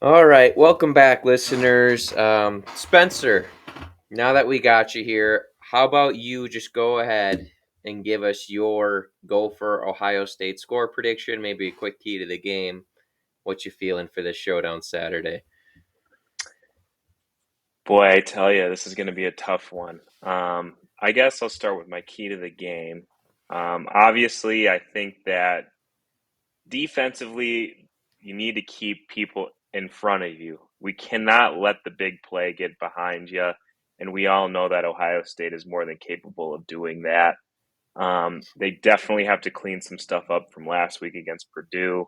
All right, welcome back, listeners. Spencer, now that we got you here, how about you just go ahead and give us your Gopher Ohio State score prediction, maybe a quick key to the game. What you feeling for this showdown Saturday? Boy, I tell you, this is going to be a tough one. I guess I'll start with my key to the game. Obviously, I think that defensively, you need to keep people in front of you. We cannot let the big play get behind you. And we all know that Ohio State is more than capable of doing that. They definitely have to clean some stuff up from last week against Purdue.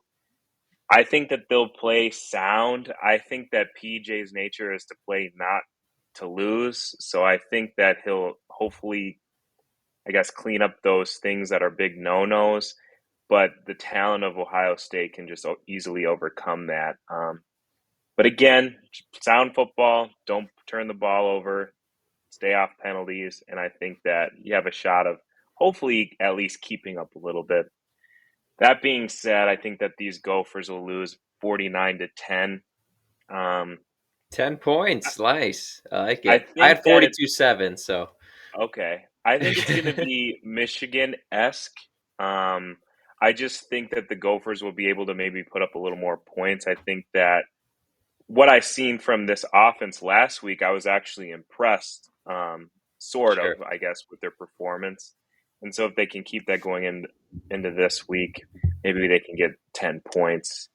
I think that they'll play sound. I think that PJ's nature is to play not to lose. So I think that he'll hopefully, I guess, clean up those things that are big no nos. But the talent of Ohio State can just easily overcome that. But again, sound football, don't turn the ball over, stay off penalties. And I think that you have a shot of hopefully at least keeping up a little bit. That being said, I think that these Gophers will lose 49 to 10. Um, 10 points. Nice. I like I it. I think had that 42-7, so. okay. I think it's going to be Michigan-esque. Um, I just think that the Gophers will be able to maybe put up a little more points. I think that what I seen from this offense last week, I was actually impressed, sort of, Sure. I guess, with their performance. And so if they can keep that going into this week, maybe they can get 10 points.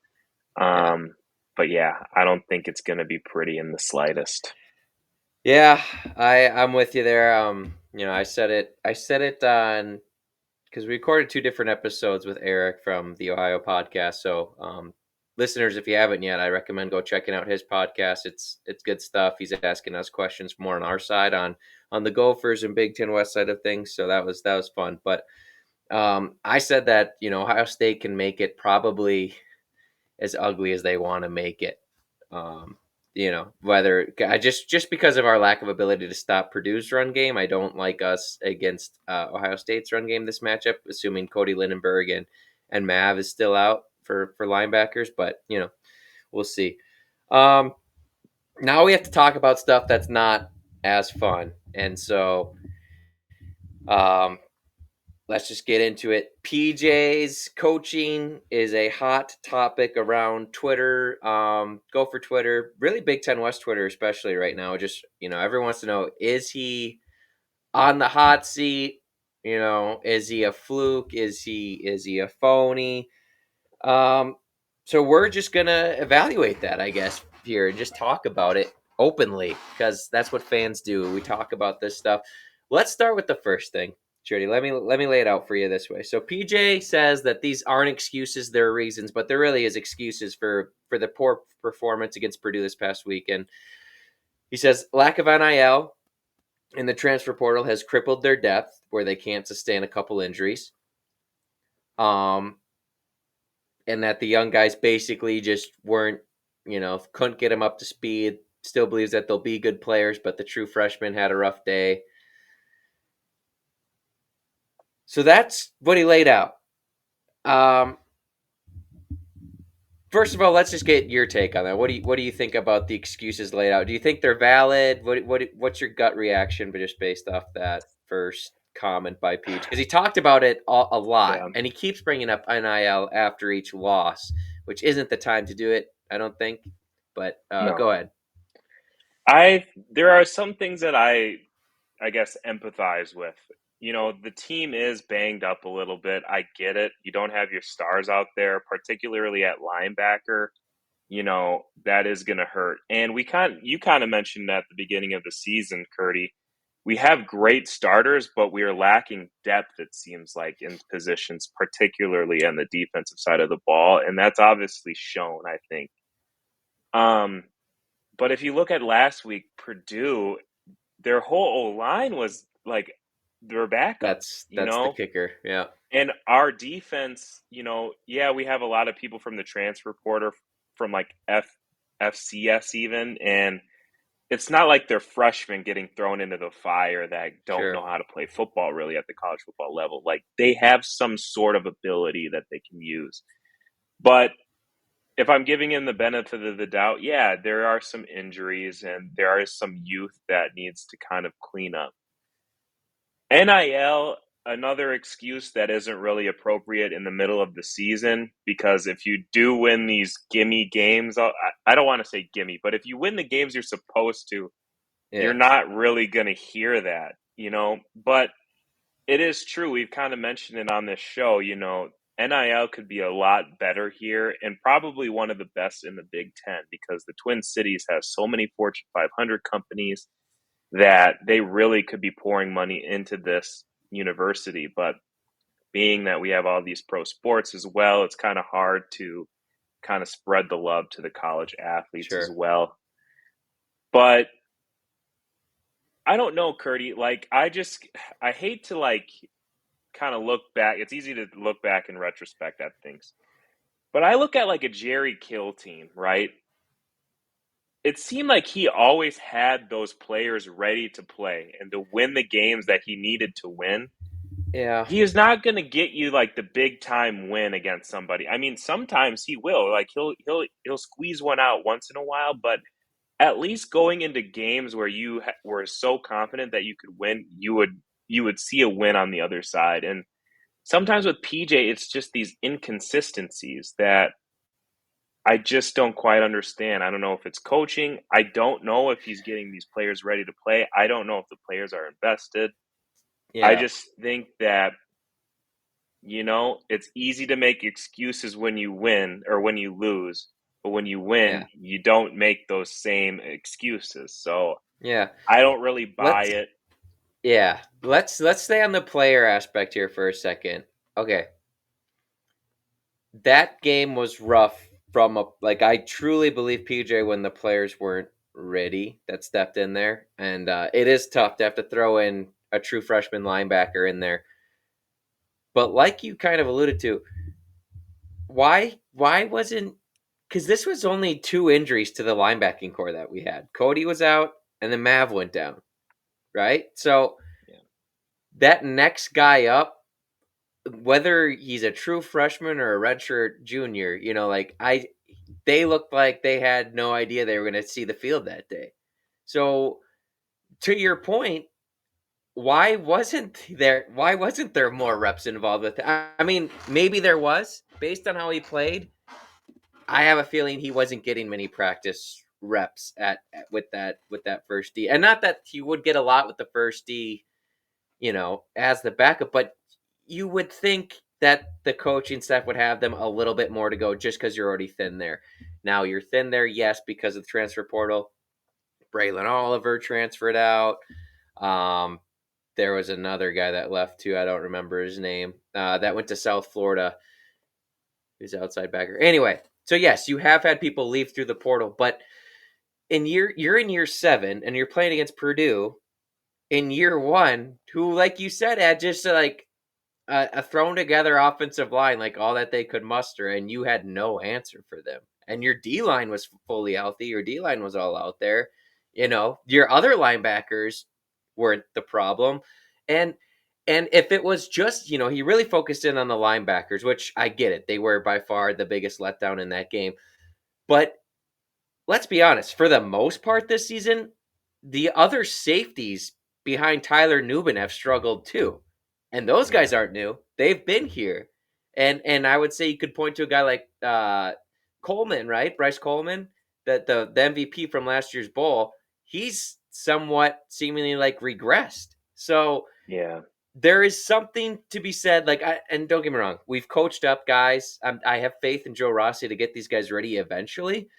Yeah. Um, but yeah, I don't think it's going to be pretty in the slightest. Yeah, I'm with you there. I said it on because we recorded two different episodes with Eric from the Ohio podcast. So, listeners, if you haven't yet, I recommend go checking out his podcast. It's good stuff. He's asking us questions more on our side on the Gophers and Big Ten West side of things. So that was fun. But I said that Ohio State can make it probably as ugly as they want to make it. Um, whether I just because of our lack of ability to stop Purdue's run game, I don't like us against Ohio State's run game this matchup. Assuming Cody Lindenberg and Mav is still out for linebackers, but we'll see. Um, Now we have to talk about stuff that's not as fun, and so um, let's just get into it. PJ's coaching is a hot topic around Twitter. Go for Twitter, really Big Ten West Twitter, especially right now. Just everyone wants to know: is he on the hot seat? Is he a fluke? Is he a phony? Um, so we're just gonna evaluate that, I guess, here and just talk about it openly because that's what fans do. We talk about this stuff. Let's start with the first thing. Jody, let me lay it out for you this way. So PJ says that these aren't excuses; they're reasons, but there really is excuses for the poor performance against Purdue this past weekend. He says lack of NIL in the transfer portal has crippled their depth, where they can't sustain a couple injuries. Um, and that the young guys basically just weren't, couldn't get them up to speed. Still believes that they'll be good players, but the true freshmen had a rough day. So that's what he laid out. Um, First of all, let's just get your take on that. What do you think about the excuses laid out? Do you think they're valid? What's your gut reaction, but just based off that first comment by Peach? Because he talked about it a lot, Yeah. and he keeps bringing up NIL after each loss, which isn't the time to do it, I don't think. But go No. ahead. There are some things that I guess empathize with. You know, the team is banged up a little bit. I get it. You don't have your stars out there, particularly at linebacker. You know, that is going to hurt. And you kind of mentioned at the beginning of the season, Curdy, we have great starters, but we are lacking depth, it seems like, in positions, particularly on the defensive side of the ball. And that's obviously shown, I think. Um, but if you look at last week, Purdue, their whole O line was like their backup, you That's the know? kicker. Yeah, And our defense, yeah, we have a lot of people from the transfer portal from like FCS even, and it's not like they're freshmen getting thrown into the fire that don't sure. know how to play football really at the college football level. Like they have some sort of ability that they can use. But if I'm giving him the benefit of the doubt, yeah, there are some injuries and there is some youth that needs to kind of clean up. NIL, another excuse that isn't really appropriate in the middle of the season, because if you do win these gimme games, I don't want to say gimme, but if you win the games you're supposed to, you're Yeah, not really going to hear that, you know? But it is true. We've kind of mentioned it on this show, you know, NIL could be a lot better here and probably one of the best in the Big Ten because the Twin Cities have so many Fortune 500 companies that they really could be pouring money into this university. But being that we have all these pro sports as well, it's kind of hard to kind of spread the love to the college athletes as sure. well. But I don't know, Curdy. Like, I hate to like kind of look back. It's easy to look back in retrospect at things. But I look at like a Jerry Kill team, right? It seemed like he always had those players ready to play and to win the games that he needed to win. Yeah, He is not going to get you like the big time win against somebody. I mean, sometimes he will. Like he'll squeeze one out once in a while, but at least going into games where you were so confident that you could win, you would see a win on the other side. And sometimes with PJ, it's just these inconsistencies that I just don't quite understand. I don't know if it's coaching. I don't know if he's getting these players ready to play. I don't know if the players are invested. I yeah, just think that, you know, it's easy to make excuses when you win or when you lose, but when you yeah, win, you don't make those same excuses. So yeah. I don't really buy Let's it. yeah, let's stay on the player aspect here for a second. Okay, that game was rough from a like I truly believe PJ when the players weren't ready that stepped in there, and it is tough to have to throw in a true freshman linebacker in there. But like you kind of alluded to, why wasn't because this was only two injuries to the linebacking core that we had. Cody was out, and then Mav went down, right? So Yeah. that next guy up, whether he's a true freshman or a redshirt junior, like they looked like they had no idea they were going to see the field that day. So to your point, why wasn't there more reps involved with it? I mean, maybe there was based on how he played. I have a feeling he wasn't getting many practice reps with that first D. And not that he would get a lot with the first D, as the backup, but you would think that the coaching staff would have them a little bit more to go just because you're already thin there. Now you're thin there, yes, because of the transfer portal. Braylon Oliver transferred out. Um, there was another guy that left too. I don't remember his name. That went to South Florida. Who's outside backer. Anyway, so yes, you have had people leave through the portal, but you're in year 7 and you're playing against Purdue in year 1, who, like you said, had just like a thrown together offensive line, like all that they could muster, and you had no answer for them. And your D line was fully healthy. Your D line was all out there. Your other linebackers weren't the problem. And if it was just, he really focused in on the linebackers, which I get it. They were by far the biggest letdown in that game. But let's be honest, for the most part this season, the other safeties behind Tyler Nubin have struggled too. And those Yeah. guys aren't new. They've been here. And I would say you could point to a guy like Coleman, right? Bryce Coleman, the MVP from last year's bowl. He's somewhat seemingly like regressed. So Yeah. there is something to be said. And don't get me wrong, we've coached up guys. I have faith in Joe Rossi to get these guys ready eventually.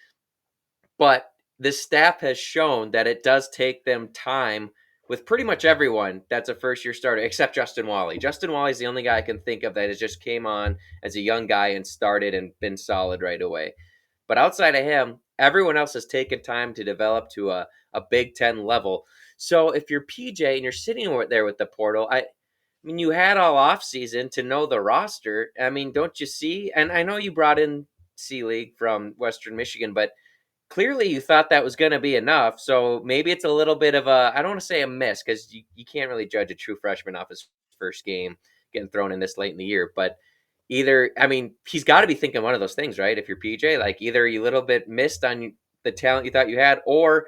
But the staff has shown that it does take them time with pretty much everyone that's a first year starter, except Justin Wally. Justin Wally is the only guy I can think of that has just came on as a young guy and started and been solid right away. But outside of him, everyone else has taken time to develop to a Big Ten level. So if you're PJ and you're sitting there with the portal, I mean, you had all off season to know the roster. I mean, don't you see? And I know you brought in C League from Western Michigan, but clearly you thought that was going to be enough. So maybe it's a little bit of a, I don't want to say a miss because you can't really judge a true freshman off his first game getting thrown in this late in the year. But either, I mean, he's got to be thinking one of those things, right? If you're PJ, like either you a little bit missed on the talent you thought you had, or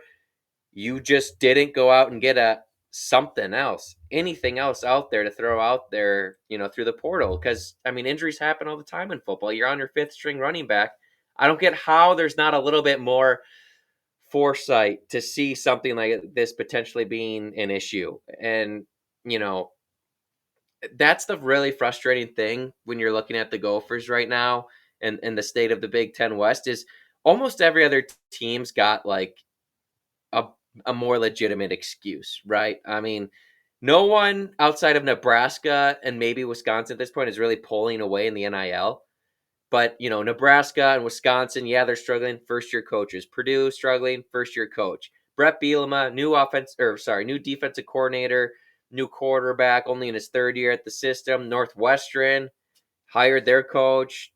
you just didn't go out and get a something else, anything else out there to throw out there, through the portal. Because I mean, injuries happen all the time in football. You're on your fifth string running back. I don't get how there's not a little bit more foresight to see something like this potentially being an issue. And you know, that's the really frustrating thing when you're looking at the Gophers right now and the state of the Big Ten West is almost every other team's got like a a more legitimate excuse, right? I mean, no one outside of Nebraska and maybe Wisconsin at this point is really pulling away in the NIL. But Nebraska and Wisconsin, yeah, they're struggling. First year coaches. Purdue struggling. First year coach. Brett Bielema, new defensive coordinator, new quarterback, only in his third year at the system. Northwestern hired their coach,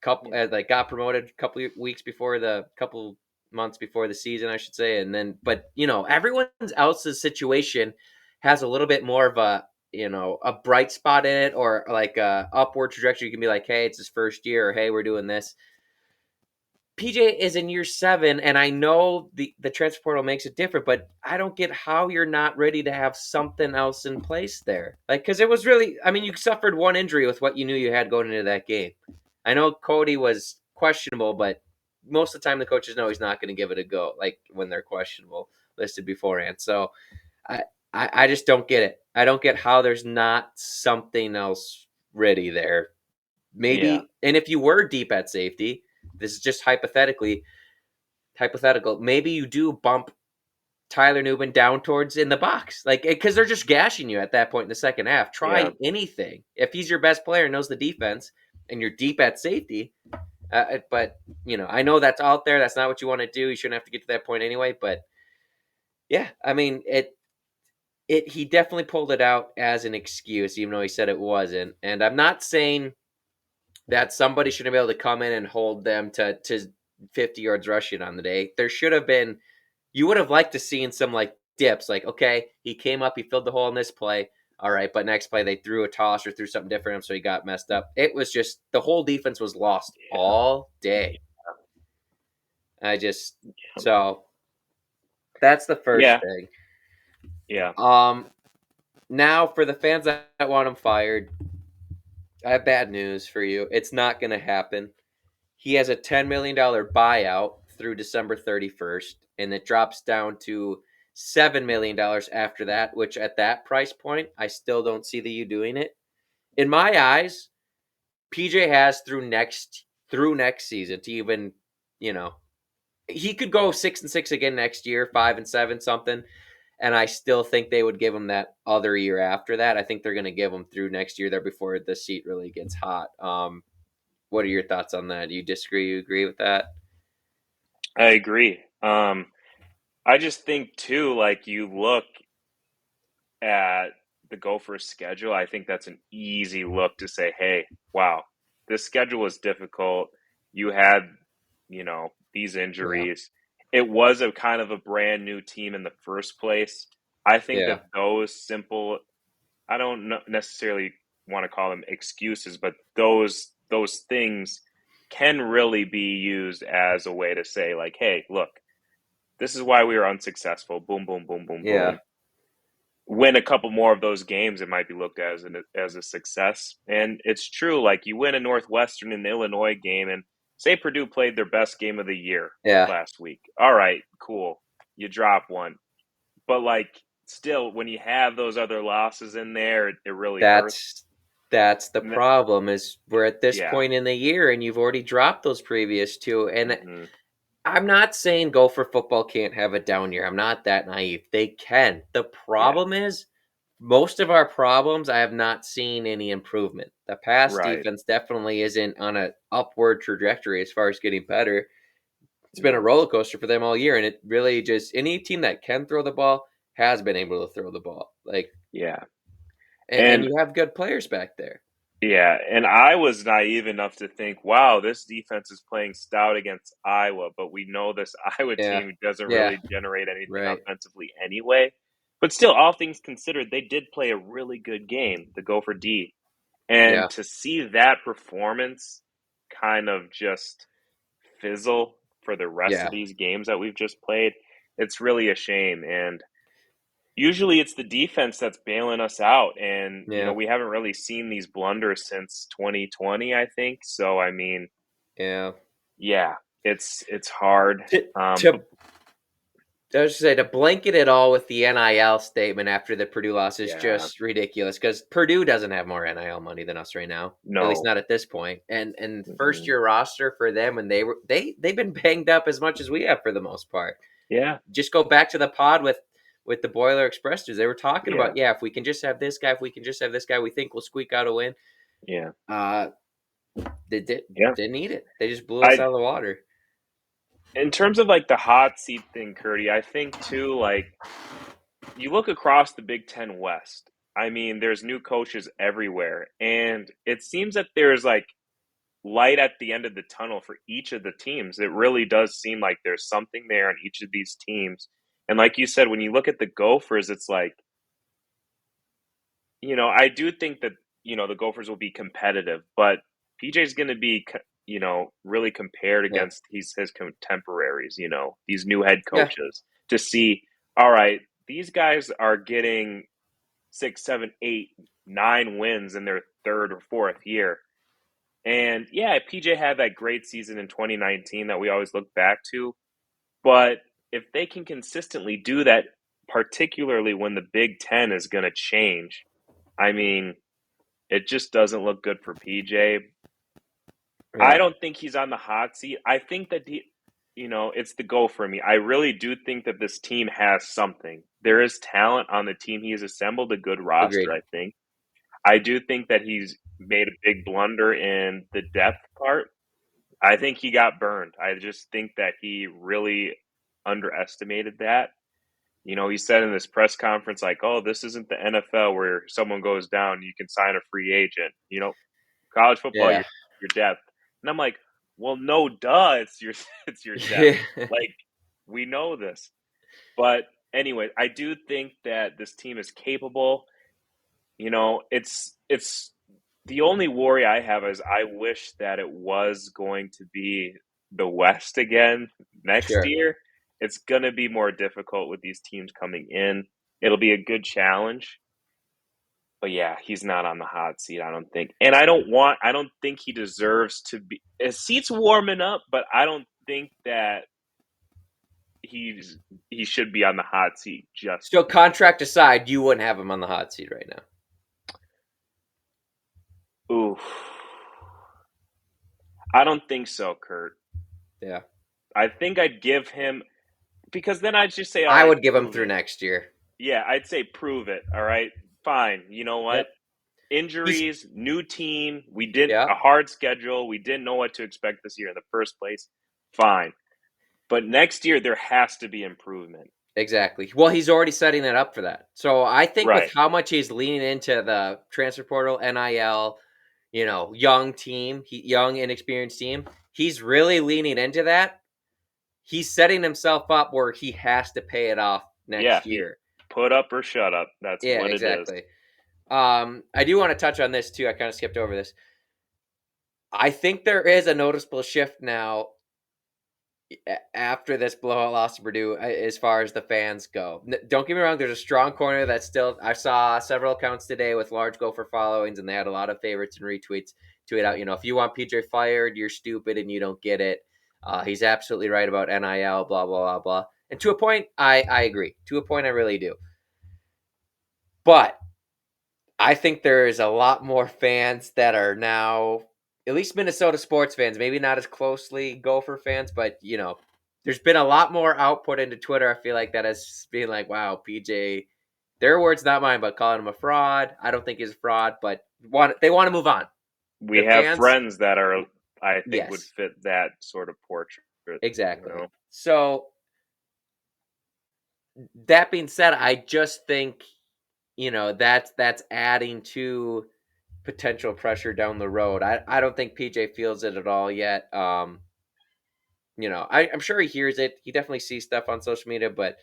couple Yeah. like got promoted a couple months before the season, I should say. And then, but everyone else's situation has a little bit more of a bright spot in it, or like a upward trajectory. You can be like, hey, it's his first year, or hey, we're doing this. PJ is in year 7, and I know the transfer portal makes it different, but I don't get how you're not ready to have something else in place there. Like, because it was really, I mean, you suffered one injury with what you knew you had going into that game. I know Cody was questionable, but most of the time the coaches know he's not going to give it a go, like when they're questionable listed beforehand. So I, I just don't get it. I don't get how there's not something else ready there. Yeah. Maybe, and if you were deep at safety, this is just hypothetical. Maybe you do bump Tyler Newman down towards in the box, like because they're just gashing you at that point in the second half. Yeah. Try anything if he's your best player, knows the defense, and you're deep at safety. But I know that's out there. That's not what you want to do. You shouldn't have to get to that point anyway. But yeah, I mean it. He definitely pulled it out as an excuse, even though he said it wasn't. And I'm not saying that somebody shouldn't be able to come in and hold them to 50 yards rushing on the day. There should have been. You would have liked to seen some like dips, like okay, he came up, he filled the hole in this play. All right, but next play they threw a toss or threw something different, so he got messed up. It was just the whole defense was lost Yeah. all day. I just so that's the first Yeah. thing. Yeah. Now for the fans that want him fired, I have bad news for you. It's not going to happen. He has a $10 million buyout through December 31st, and it drops down to $7 million after that. Which at that price point, I still don't see the U doing it. In my eyes, PJ has through next season to even, you know, he could go 6-6 again next year, 5-7 something, and I still think they would give him that other year after that. I think they're going to give him through next year there before the seat really gets hot. What are your thoughts on that? Do you disagree? You agree with that? I agree. I just think too, like you look at the Gophers schedule, I think that's an easy look to say, hey, wow, this schedule was difficult. You had, these Yeah, injuries. It was a kind of a brand new team in the first place. I think yeah, that those simple, I don't necessarily want to call them excuses, but those things can really be used as a way to say like, hey, look, this is why we were unsuccessful. Boom, boom, boom, boom, yeah, boom. Win a couple more of those games, it might be looked at as a success. And it's true, like you win a Northwestern and Illinois game, and say Purdue played their best game of the year yeah. last week. All right, cool. You drop one, but like still, when you have those other losses in there, it really hurts. That's that's the And that, problem. Is we're at this yeah, point in the year, and you've already dropped those previous two. And hmm I'm not saying Gopher football can't have a down year. I'm not that naive. They can. The yeah, problem is most of our problems, I have not seen any improvement. The pass right, defense definitely isn't on an upward trajectory as far as getting better. It's been a yeah, roller coaster for them all year, and it really just any team that can throw the ball has been able to throw the ball. Like, yeah. and And you have good players back there. yeah, and I was naive enough to think, wow, this defense is playing stout against Iowa, but we know this Iowa Yeah, team doesn't yeah, really generate anything right. offensively anyway. But still, all things considered, they did play a really good game, the Gopher D. And Yeah. to see that performance kind of just fizzle for the rest Yeah. of these games that we've just played, it's really a shame. And usually it's the defense that's bailing us out. And, Yeah. we haven't really seen these blunders since 2020, I think. So, I mean, Yeah. yeah, it's hard. To, But to I was just say to blanket it all with the NIL statement after the Purdue loss is yeah, just ridiculous because Purdue doesn't have more NIL money than us right now, at least no. not at this point. And first Mm-mm. year roster for them, and they've been banged up as much as we have for the most part. Yeah, Just go back to the pod with the Boiler Express dudes. They were talking yeah, about, yeah, if we can just have this guy, if we can just have this guy, we think we'll squeak out a win. yeah, Uh, they yeah. didn't need it. They just blew us I out of the water. In terms of like the hot seat thing, Curdy, I think too, like you look across the Big Ten West. I mean, there's new coaches everywhere, and it seems that there's like light at the end of the tunnel for each of the teams. It really does seem like there's something there in each of these teams. And like you said, when you look at the Gophers, it's like, I do think that, the Gophers will be competitive, but PJ's going to be, really compared Yeah. against his contemporaries, these new head Yeah. coaches to see, all right, these guys are getting 6, 7, 8, 9 wins in their third or fourth year. And yeah, PJ had that great season in 2019 that we always look back to. But if they can consistently do that, particularly when the Big Ten is going to change, I mean, it just doesn't look good for PJ. I Yeah. don't think he's on the hot seat. I think that it's the go for me. I really do think that this team has something. There is talent on the team. He has assembled a good roster, Agreed. I think. I do think that he's made a big blunder in the depth part. I think he got burned. I just think that he really underestimated that. He said in this press conference, like, oh, this isn't the NFL where someone goes down, you can sign a free agent. College football, Yeah. your depth. And I'm like, well, no, duh, it's your it's your depth. Yeah. Like, we know this. But anyway, I do think that this team is capable. It's the only worry I have is I wish that it was going to be the West again next Sure. year. It's going to be more difficult with these teams coming in. It'll be a good challenge. But yeah, he's not on the hot seat, I don't think. And I don't think he deserves to be. His seat's warming up, but I don't think that he's he should be on the hot seat just So yet. contract aside, you wouldn't have him on the hot seat right now. Oof. I don't think so, Kurt. Yeah. I think I'd give him because then I'd just say, all I right, would give him prove through it. next year. Yeah, I'd say prove it. All right, fine. You know what? Yep. He's Injuries, new team. We did yeah, a hard schedule. We didn't know what to expect this year in the first place. Fine. But next year, there has to be improvement. exactly. Well, he's already setting it up for that. So I think with Right. how much he's leaning into the transfer portal, NIL, young team, young inexperienced team, he's really leaning into that. He's setting himself up where he has to pay it off Yeah. next year. Put up or shut up. That's Yeah, what it is. exactly. I do want to touch on this too. I kind of skipped over this. I think there is a noticeable shift now after this blowout loss to Purdue, as far as the fans go. Don't get me wrong, there's a strong corner that's still. I saw several accounts today with large Gopher followings, and they had a lot of favorites and retweets. Tweet out, if you want PJ fired, you're stupid and you don't get it. He's absolutely right about NIL, blah, blah, blah, blah. And to a point, I agree. To a point, I really do. But I think there is a lot more fans that are now, at least Minnesota sports fans, maybe not as closely Gopher fans, but there's been a lot more output into Twitter. I feel like that has been like, wow, PJ, their words, not mine, but calling him a fraud. I don't think he's a fraud, but they want to move on. We The have fans, friends that are, I think, would yes, fit that sort of portrait. exactly. So that being said, I just think that's adding to potential pressure down the road. I don't think PJ feels it at all yet. I'm sure he hears it. He definitely sees stuff on social media, but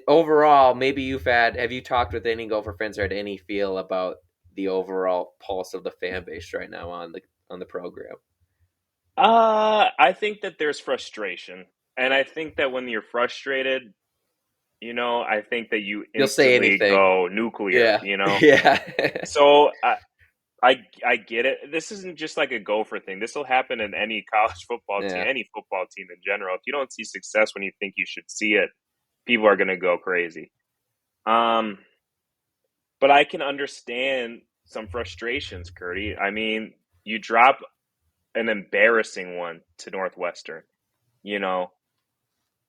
overall, maybe have you talked with any Gopher fans or had any feel about the overall pulse of the fan base right now on the program? I think that there's frustration, and I think that when you're frustrated, I think that you You'll say instantly anything. go nuclear. Yeah. Yeah. So I get it. This isn't just like a Gopher thing. This will happen in any college football team, Yeah. any football team in general. If you don't see success when you think you should see it, people are going to go crazy. Um, but I can understand some frustrations, Curdy. I mean, you drop an embarrassing one to Northwestern. You know,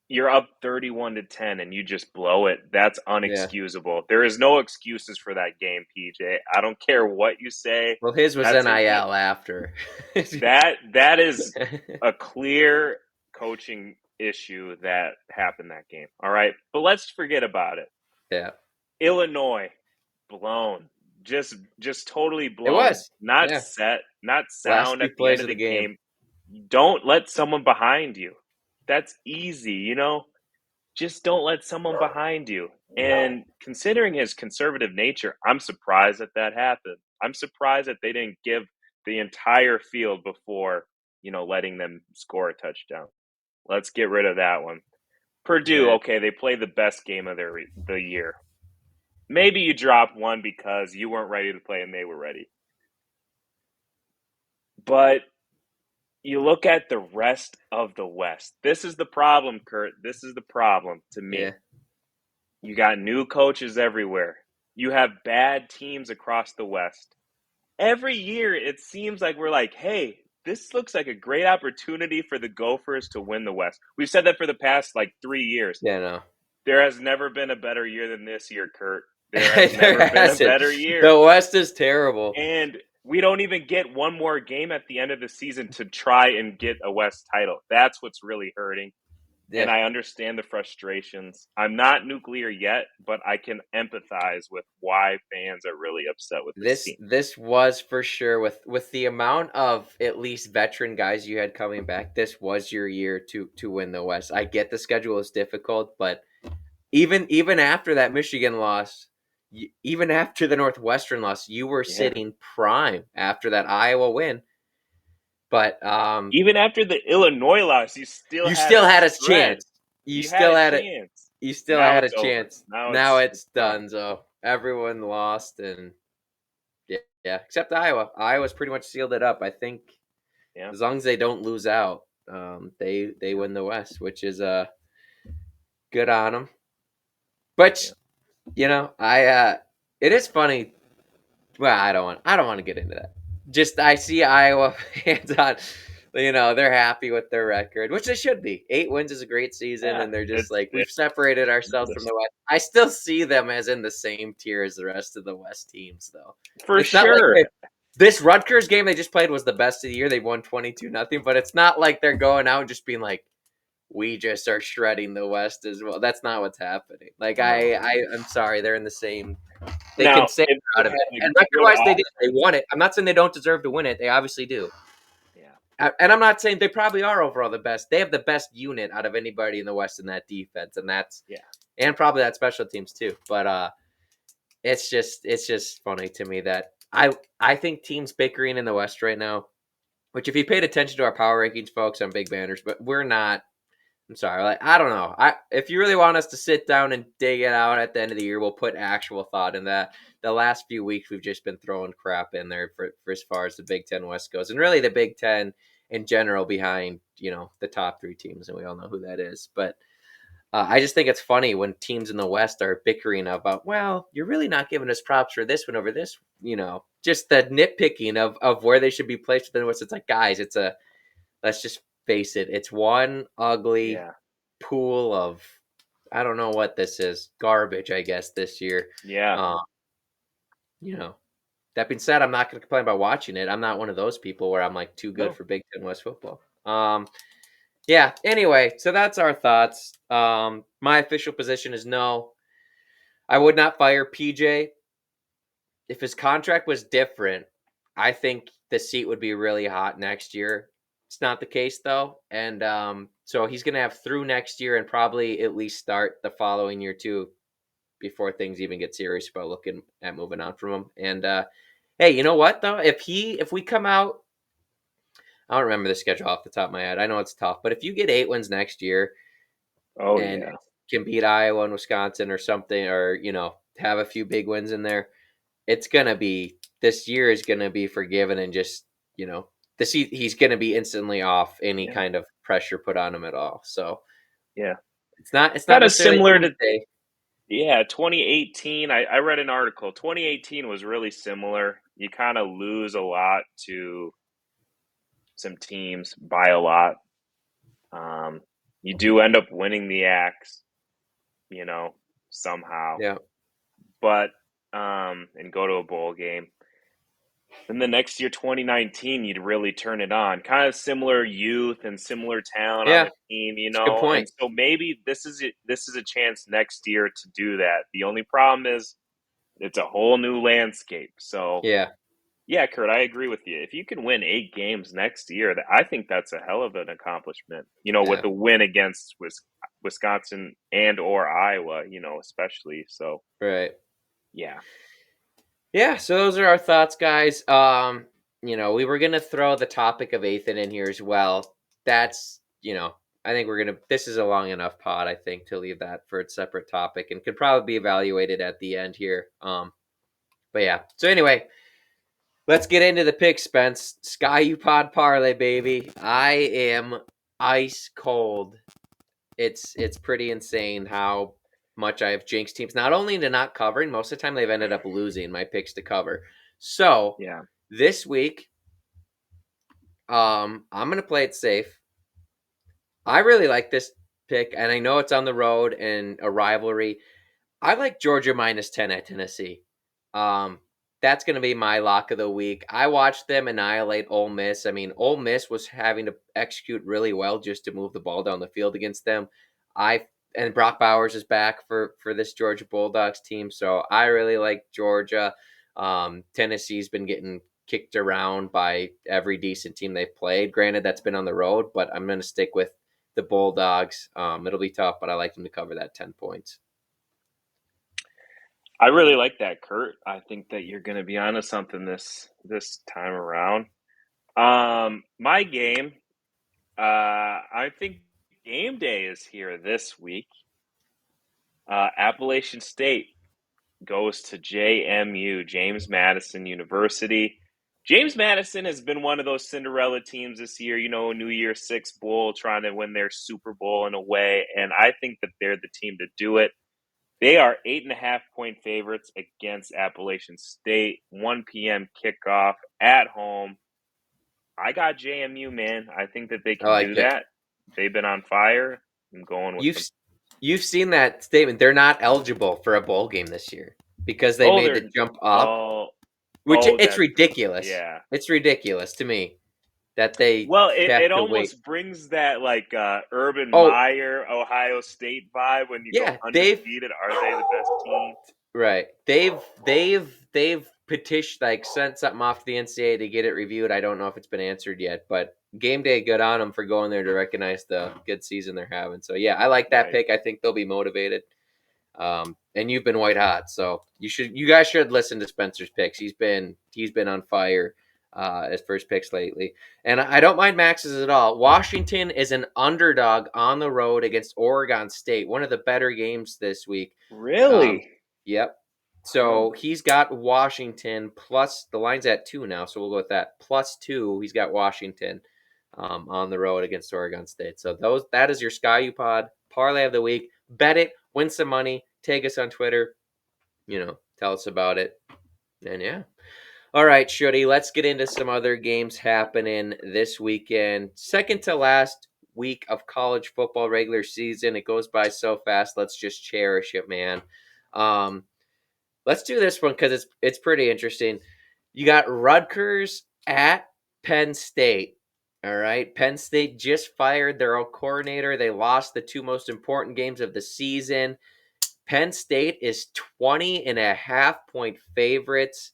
you're up 31-10 and you just blow it. That's Yeah. unexcusable. There is no excuses for that game, PJ. I don't care what you say. Well, his was That's NIL after. that is a clear coaching issue that happened that game. All right. But let's forget about it. Yeah. Illinois blown. Just totally It blown. was. Not Yeah. set, not Last sound few at the end plays of of the the game. game. Don't let someone behind you. That's easy. Just don't let someone behind you. And considering his conservative nature, I'm surprised that happened. I'm surprised that they didn't give the entire field before, letting them score a touchdown. Let's get rid of that one. Purdue, Yeah. okay, they played the best game of the year. Maybe you dropped one because you weren't ready to play and they were ready. But you look at the rest of the West. This is the problem, Kurt. This is the problem to Yeah. me. You got new coaches everywhere. You have bad teams across the West. Every year, it seems like we're like, hey, this looks like a great opportunity for the Gophers to win the West. We've said that for the past 3 years. Yeah, no. There has never been a better year than this year, Kurt. There has never There been a hasn't. better year. The West is terrible. And we don't even get one more game at the end of the season to try and get a West title. That's what's really hurting. And Yeah. I understand the frustrations. I'm not nuclear yet, but I can empathize with why fans are really upset with this This team. this was for sure with the amount of at least veteran guys you had coming back. This was your year to win the West. I get the schedule is difficult, but even after that Michigan loss, even after the Northwestern loss, you were Yeah. sitting prime after that Iowa win. But Even after the Illinois loss, you still you had a still had a spread. chance. You You had still a had it. chance. You still Now had a it's over. chance. Now Now it's it's done. done. So everyone lost, and yeah, except Iowa. Iowa's pretty much sealed it up. I think Yeah. as long as they don't lose out, they Yeah. win the West, which is good on them. Yeah. But I it is funny. Well, I don't want to get into that. Just I see Iowa fans on, they're happy with their record, which they should be. 8 wins is a great season, Yeah. and they're just It's like we've separated ourselves from tremendous. the West. I still see them as in the same tier as the rest of the West teams, though. For It's not like sure. this Rutgers game they just played was the best of the year. They won 22-0, but it's not like they're going out and just being like, we just are shredding the West as well. That's not what's happening. Like No. I'm sorry, they're in the same. They can Now, say if they're they out of it, had a and record good wise, they did. They offense, won it. I'm not saying they don't deserve to win it. They obviously do. yeah. And I'm not saying they probably are overall the best. They have the best unit out of anybody in the West in that defense, Yeah. and probably that special teams too. But it's just funny to me that I think teams bickering in the West right now. Which, if you paid attention to our power rankings, folks, I'm big banners, but we're not. I'm sorry. Like, I don't know. If you really want us to sit down and dig it out at the end of the year, we'll put actual thought in that. The last few weeks, we've just been throwing crap in there for as far as the Big Ten West goes, and really the Big Ten in general behind the top three teams, and we all know who that is. But I just think it's funny when teams in the West are bickering about, well, you're really not giving us props for this one over this. Just the nitpicking of where they should be placed within the West. It's like, guys, let's just face it. It's one ugly Yeah. pool of I don't know what this is, garbage, I guess, this year. Yeah. Uh, you know, that being said, I'm not going to complain about watching it. I'm not one of those people where I'm like too good No. for Big Ten West football. Yeah. Anyway, so that's our thoughts. My official position is no. I would not fire PJ if his contract was different. I think the seat would be really hot next year. It's not the case though, and so he's going to have through next year and probably at least start the following year too, before things even get serious about looking at moving on from him. And Hey, you know what though? If we come out, I don't remember the schedule off the top of my head. I know it's tough, but if you get 8 wins next year Oh and yeah, can beat Iowa and Wisconsin or something, or have a few big wins in there, it's gonna be this year is gonna be forgiven and just he's gonna be instantly off any yeah, kind of pressure put on him at all. So yeah. it's not Kind of necessarily similar to doomsday. 2018. I read an article. 2018 was really similar. You kind of lose a lot to some teams by a lot. Um, you do end up winning the axe, you know, somehow, Yeah, but and go to a bowl game. Then the next year, 2019, you'd really turn it on. Kind of similar youth and similar talent on yeah, the team, it's a good and point. so maybe this is a chance next year to do that. The only problem is it's a whole new landscape. So Yeah, yeah, Kurt, I agree with you. If you can win 8 games next year, I think that's a hell of an accomplishment. With yeah, the win against Wisconsin and or Iowa, especially. So right. yeah, Yeah, so those are our thoughts, guys. We were gonna throw the topic of Ethan in here as well. That's, I think this is a long enough pod, I think, to leave that for its separate topic and could probably be evaluated at the end here. But yeah. So anyway, let's get into the pick, Spence. Sky U Pod Parlay, baby. I am ice cold. It's pretty insane how much I have jinxed teams. Not only to not covering, most of the time they've ended up losing my picks to cover. So yeah. this week, I'm gonna play it safe. I really like this pick, and I know it's on the road and a rivalry. I like Georgia -10 at Tennessee. Um, that's going to be my lock of the week. I watched them annihilate Ole Miss. I mean, Ole Miss was having to execute really well just to move the ball down the field against them. I and Brock Bowers is back for this Georgia Bulldogs team, so I really like Georgia. Tennessee's been getting kicked around by every decent team they've played. Granted, that's been on the road, but I'm going to stick with the Bulldogs. It'll be tough, but I like them to cover that 10 points. I really like that, Kurt. I think that you're going to be onto something this time around. My game. I think game day is here this week. Appalachian State goes to JMU, James Madison University. James Madison has been one of those Cinderella teams this year, New Year's Six Bowl, trying to win their Super Bowl in a way. And I think that they're the team to do it. They are 8.5 point favorites against Appalachian State. 1 p.m. kickoff at home. I got JMU, man. I think that they I can like do it. that. They've been on fire. I'm going with You've them. you've seen that statement. They're not eligible for a bowl game this year because they Oh, made they're the jump up, oh which oh it's that ridiculous. yeah. It's ridiculous to me that they Well, have it to wait. almost brings that like Urban Oh, Meyer Ohio State vibe when you go yeah, undefeated. Are they the best team? right. They've petitioned, like, sent something off to the NCAA to get it reviewed. I don't know if it's been answered yet, but game day, good on them for going there to recognize the good season they're having. So yeah, I like that Right. pick. I think they'll be motivated. And you've been white hot, so you guys should listen to Spencer's picks. He's been on fire as first picks lately, and I don't mind Max's at all. Washington is an underdog on the road against Oregon State, one of the better games this week. Um, Really? yep. Huh. So he's got Washington plus the line's at 2 now, so we'll go with that +2. He's got Washington on the road against Oregon State. So that is your Sky U Pod parlay of the week. Bet it, win some money. Tag us on Twitter. Tell us about it. And yeah. All right, Shuddy, let's get into some other games happening this weekend. Second to last week of college football regular season. It goes by so fast. Let's just cherish it, man. Um, let's do this one because it's pretty interesting. You got Rutgers at Penn State. All right. Penn State just fired their old coordinator. They lost the two most important games of the season. Penn State is 20.5 point favorites.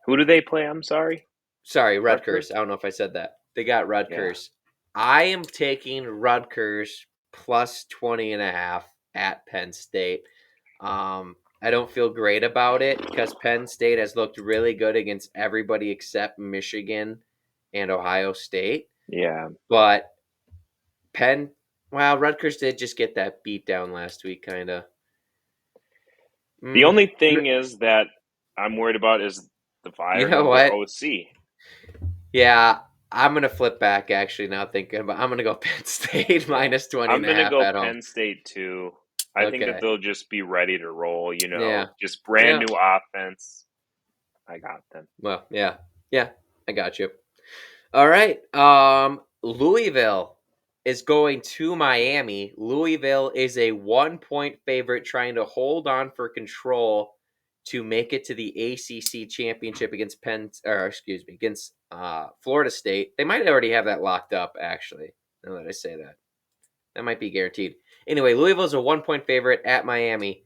Who do they play? I'm sorry. Sorry, Rutgers? Rutgers. I don't know if I said that. They got Yeah. Rutgers. I am taking Rutgers plus 20.5 at Penn State. I don't feel great about it because Penn State has looked really good against everybody except Michigan and Ohio State. Yeah. But Penn, well, Rutgers did just get that beat down last week, kind of. The Mm, only thing is that I'm worried about is the you firing know of their what? OC. Yeah, I'm gonna flip back actually now thinking about. I'm gonna go Penn State Yeah. minus 20 I'm and a going to half go at home. Penn State too. I think that Okay. they'll just be ready to roll, Yeah. just brand Yeah. new offense. I got them. Well, yeah. Yeah. I got you. All right. Louisville is going to Miami. Louisville is a 1 point favorite trying to hold on for control to make it to the ACC championship against Florida State. They might already have that locked up, actually, now that I say that. That might be guaranteed. Anyway, Louisville's a 1 point favorite at Miami.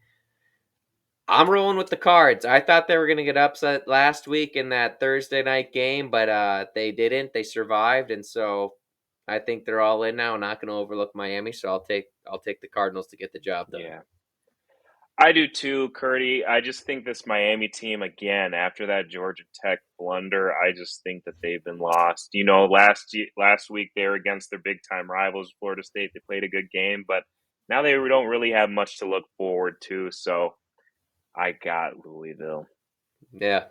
I'm rolling with the Cards. I thought they were going to get upset last week in that Thursday night game, but they didn't. They survived, and so I think they're all in now. Not going to overlook Miami, so I'll take the Cardinals to get the job done. Yeah. I do too, Curdy. I just think this Miami team, again, after that Georgia Tech blunder, I just think that they've been lost. Last week they were against their big time rivals, Florida State. They played a good game, but now they don't really have much to look forward to. So I got Louisville. Yeah,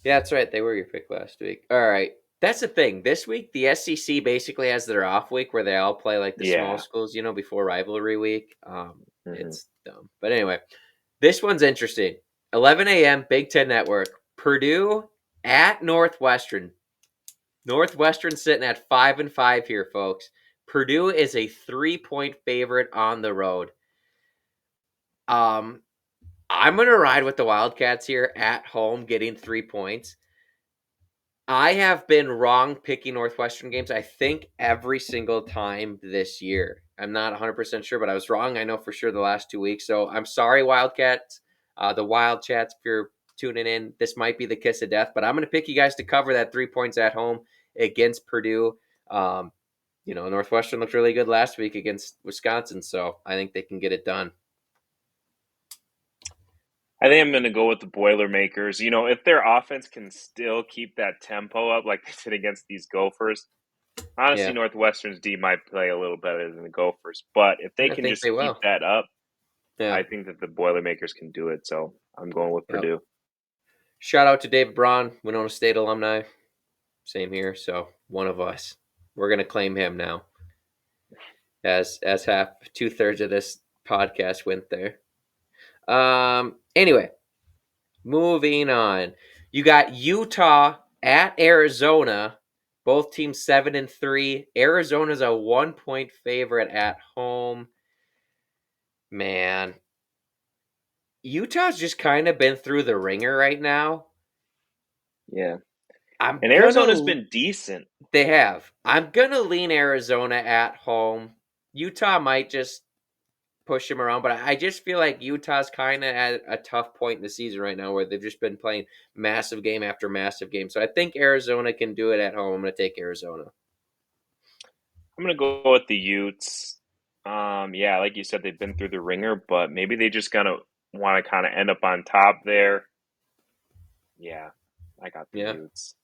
yeah, that's right. They were your pick last week. All right, that's the thing. This week the SEC basically has their off week where they all play like the small Yeah. schools, before rivalry week. Hmm. It's dumb, but anyway, this one's interesting. 11 a.m. Big Ten Network. Purdue at Northwestern. Northwestern sitting at 5-5 here, folks. Purdue is a 3 point favorite on the road. Um, I'm gonna ride with the Wildcats here at home, getting 3 points. I have been wrong picking Northwestern games, I think, every single time this year. I'm not 100% sure, but I was wrong. I know for sure the last 2 weeks. So I'm sorry, Wildcats, the Wild Chats, if you're tuning in. This might be the kiss of death, but I'm going to pick you guys to cover that 3 points at home against Purdue. Um, Northwestern looked really good last week against Wisconsin, so I think they can get it done. I think I'm going to go with the Boilermakers. If their offense can still keep that tempo up like they did against these Gophers, honestly, Yeah, Northwestern's D might play a little better than the Gophers. But if they I can think just they keep will. that up, Yeah, I think that the Boilermakers can do it. So I'm going with yep. Purdue. Shout out to David Braun, Winona State alumni. Same here. So one of us. We're gonna claim him now, as half 2/3 of this podcast went there. Anyway, moving on. You got Utah at Arizona. Both teams 7-3. Arizona's a 1 point favorite at home. Man, Utah's just kind of been through the ringer right now. Yeah. I'm And Arizona's gonna been decent. They have. I'm gonna lean Arizona at home. Utah might just push them around, but I just feel like Utah's kind of at a tough point in the season right now where they've just been playing massive game after massive game. So I think Arizona can do it at home. I'm gonna take Arizona. I'm going to go with the Utes. Yeah, like you said, they've been through the ringer, but maybe they just gonna want to kind of end up on top there. Yeah, I got the Yeah. Utes.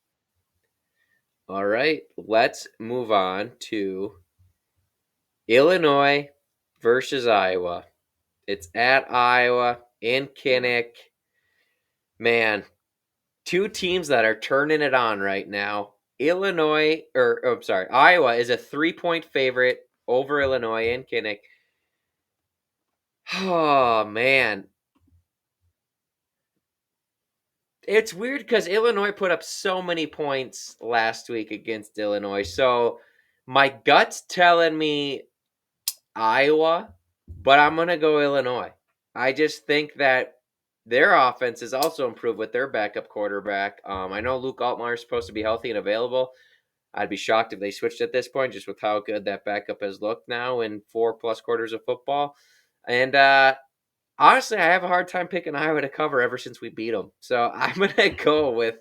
All right. Let's move on to Illinois versus Iowa. It's at Iowa in Yeah. Kinnick. Man, two teams that are turning it on right now. Iowa is a 3 point favorite over Illinois in Kinnick. Oh man, it's weird because Illinois put up so many points last week against Illinois. So my gut's telling me Iowa, but I'm gonna go Illinois. I just think that their offense has also improved with their backup quarterback. I know Luke Altmaier is supposed to be healthy and available. I'd be shocked if they switched at this point, just with how good that backup has looked now in 4+ quarters of football. And honestly, I have a hard time picking Iowa to cover ever since we beat them. So I'm gonna go with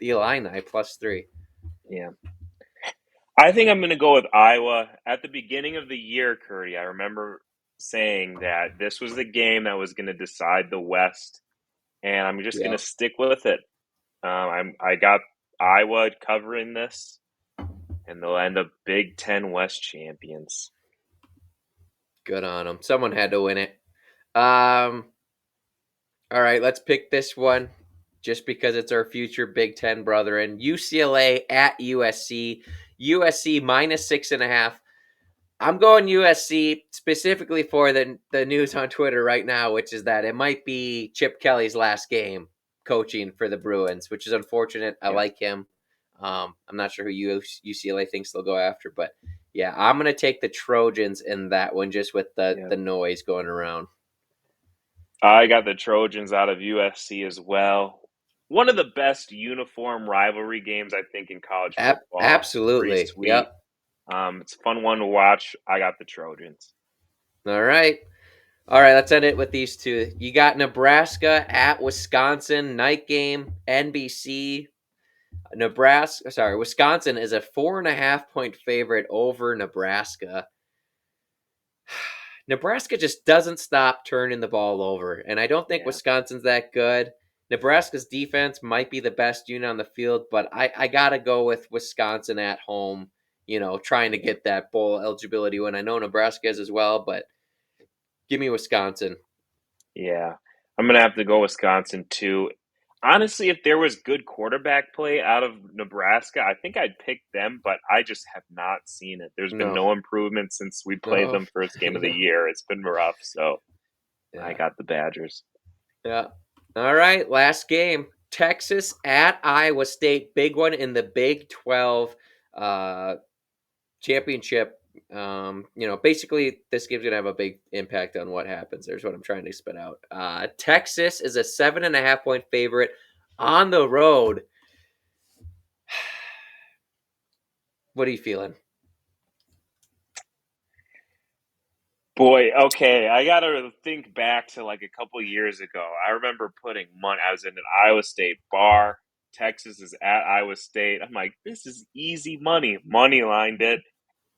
the Illini +3. Yeah. I think I'm going to go with Iowa. At the beginning of the year, Curdy, I remember saying that this was the game that was going to decide the West, and I'm just going to Yep. stick with it. I got Iowa covering this, and they'll end up Big Ten West champions. Good on them. Someone had to win it. Um, all right, let's pick this one just because it's our future Big Ten brethren. UCLA at USC. USC minus 6.5. I'm going USC specifically for the news on Twitter right now, which is that it might be Chip Kelly's last game coaching for the Bruins, which is unfortunate. I Yep. like him. I'm not sure who UCLA thinks they'll go after, but yeah, I'm going to take the Trojans in that one just with the Yep. noise going around. I got the Trojans out of USC as well. One of the best uniform rivalry games, I think, in college football. Pretty Absolutely. sweet. Yep. It's a fun one to watch. I got the Trojans. All right. All right, let's end it with these two. You got Nebraska at Wisconsin, night game, NBC. Wisconsin is a 4.5 point favorite over Nebraska. Nebraska just doesn't stop turning the ball over, and I don't think Yeah. Wisconsin's that good. Nebraska's defense might be the best unit on the field, but I gotta go with Wisconsin at home. Trying to Yeah. get that bowl eligibility win. I know Nebraska is as well, but give me Wisconsin. Yeah. I'm going to have to go Wisconsin too. Honestly, if there was good quarterback play out of Nebraska, I think I'd pick them, but I just have not seen it. There's been No, no improvement since we played no, them first game of the yeah, year. It's been rough, so I yeah, got the Badgers. yeah. All right, last game. Texas at Iowa State. Big one in the Big 12 uh, championship. Basically, this game's gonna have a big impact on what happens. There's what I'm trying to spit out. Texas is a 7.5 point favorite on the road. What are you feeling? Boy, okay, I gotta think back to like a couple years ago. I remember putting money. I was in an Iowa State bar. Texas is at Iowa State. I'm like, this is easy money. Money lined it,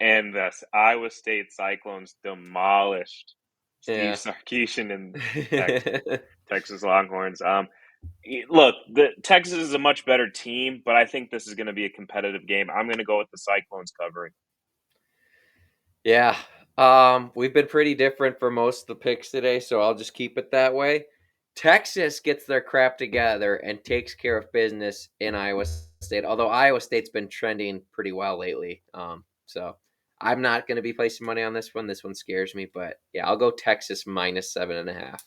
and the Iowa State Cyclones demolished Steve Yeah. Sarkisian and Texas Longhorns. Look, the Texas is a much better team, but I think this is going to be a competitive game. I'm going to go with the Cyclones covering. Yeah. We've been pretty different for most of the picks today, so I'll just keep it that way. Texas gets their crap together and takes care of business in Iowa State, although Iowa State's been trending pretty well lately. So I'm not going to be placing money on this one. This one scares me, but yeah, I'll go Texas minus 7.5.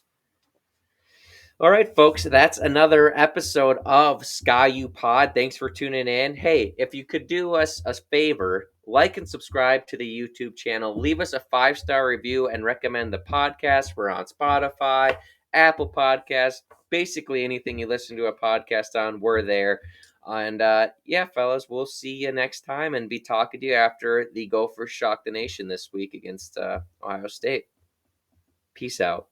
All right, folks, that's another episode of Sky U Pod. Thanks for tuning in. Hey, if you could do us a favor, like and subscribe to the YouTube channel, leave us a 5-star review, and recommend the podcast. We're on Spotify, Apple Podcasts, basically anything you listen to a podcast on, we're there. And yeah, fellas, we'll see you next time and be talking to you after the Gophers shock the nation this week against Ohio State. Peace out.